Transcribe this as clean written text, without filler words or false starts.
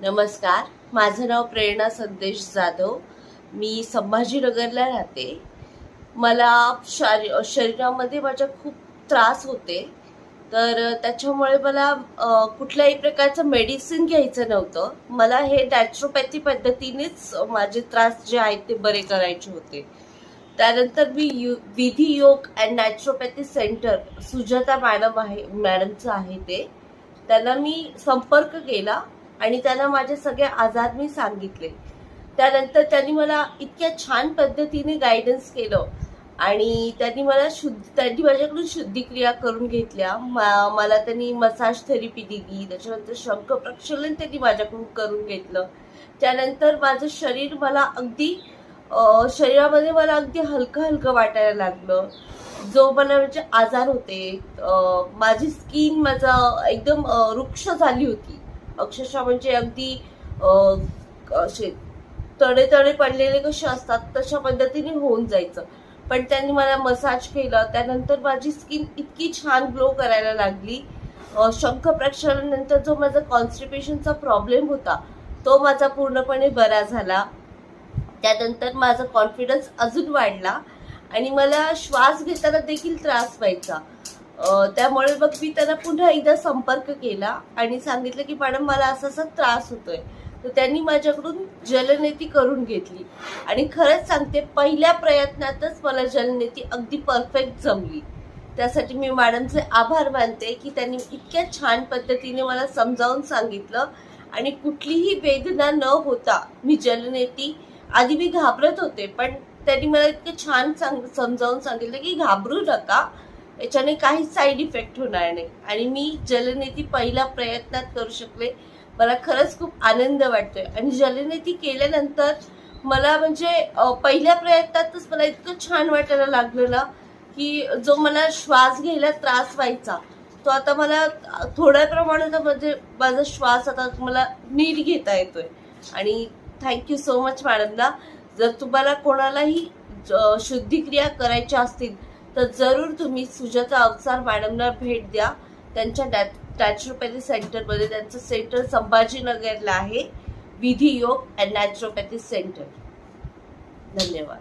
नमस्कार, माझं नाव प्रेरणा संदेश जाधव. मी संभाजीनगरला राहते. मला शरीरामध्ये माझ्या खूप त्रास होते. तर त्याच्यामुळे मला कुठल्याही प्रकारचं मेडिसिन घ्यायचं नव्हतं. मला हे नॅचरोपॅथी पद्धतीनेच माझे त्रास जे आहेत ते बरे करायचे होते. त्यानंतर मी विधी योग अँड नॅचरोपॅथी सेंटर सुजाता मॅडमचं आहे ते, त्यांना मी संपर्क केला आणि त्यांना माझे सगळे आजार मी सांगितले. त्यानंतर त्यांनी मला इतक्या छान पद्धतीने गायडन्स केलं आणि त्यांनी माझ्याकडून शुद्धिक्रिया करून घेतल्या. मला त्यांनी मसाज थेरपी दिली. त्याच्यानंतर शंख प्रक्षालन त्यांनी माझ्याकडून करून घेतलं. त्यानंतर माझं शरीर शरीरामध्ये मला अगदी हलकं हलकं वाटायला लागलं. जो मला म्हणजे आजार होते, माझी स्किन एकदम रुक्ष झाली होती. अक्षरशः म्हणजे अगदी असे तडे तडे पडलेले कसे असतात तशा पद्धतीने होऊन जायचं. पण त्यांनी मला मसाज केलं. त्यानंतर माझी स्किन इतकी छान ग्लो करायला लागली. शंख प्रक्षालनानंतर जो माझा कॉन्स्टिपेशनचा प्रॉब्लेम होता तो माझा पूर्णपणे बरा झाला. त्यानंतर माझा कॉन्फिडन्स अजून वाढला आणि मला श्वास घेताना देखील त्रास व्हायचा. त्यामुळे मग मी त्यांना पुन्हा एकदा संपर्क केला आणि सांगितलं की मॅडम मला असा त्रास होतोय. तर त्यांनी माझ्याकडून जलनेती करून घेतली आणि खरंच सांगते, पहिल्या प्रयत्नातच मला जलनेती अगदी परफेक्ट जमली. त्यासाठी मी मॅडमचे आभार मानते की त्यांनी इतक्या छान पद्धतीने मला समजावून सांगितलं आणि कुठलीही वेदना न होता मी जलनेती, आधी मी घाबरत होते पण त्यांनी मला इतकं छान समजावून सांगितलं की घाबरू नका, याच्याने काही साईड इफेक्ट होणार नाही. आणि मी जलनेती पहिल्या प्रयत्नात करू शकले. मला खरंच खूप आनंद वाटतोय. आणि जलनेती केल्यानंतर मला म्हणजे पहिल्या प्रयत्नातच मला इतकं छान वाटायला लागलं ना की जो मला श्वास घ्यायला त्रास व्हायचा तो आता मला थोड्या प्रमाणात म्हणजे माझा श्वास आता मला नीट घेता येतोय. आणि थँक्यू सो मच मॅडमला. जर तुम्हाला कोणालाही शुद्धिक्रिया करायच्या असतील तर जरूर तुम्ही सुजाता अवचार मॅडमला भेट द्या. त्यांच्या नॅचरोपॅथी सेंटरमध्ये, त्यांचं सेंटर संभाजीनगरला आहे, विधी योग अँड नॅचरोपॅथी सेंटर. धन्यवाद.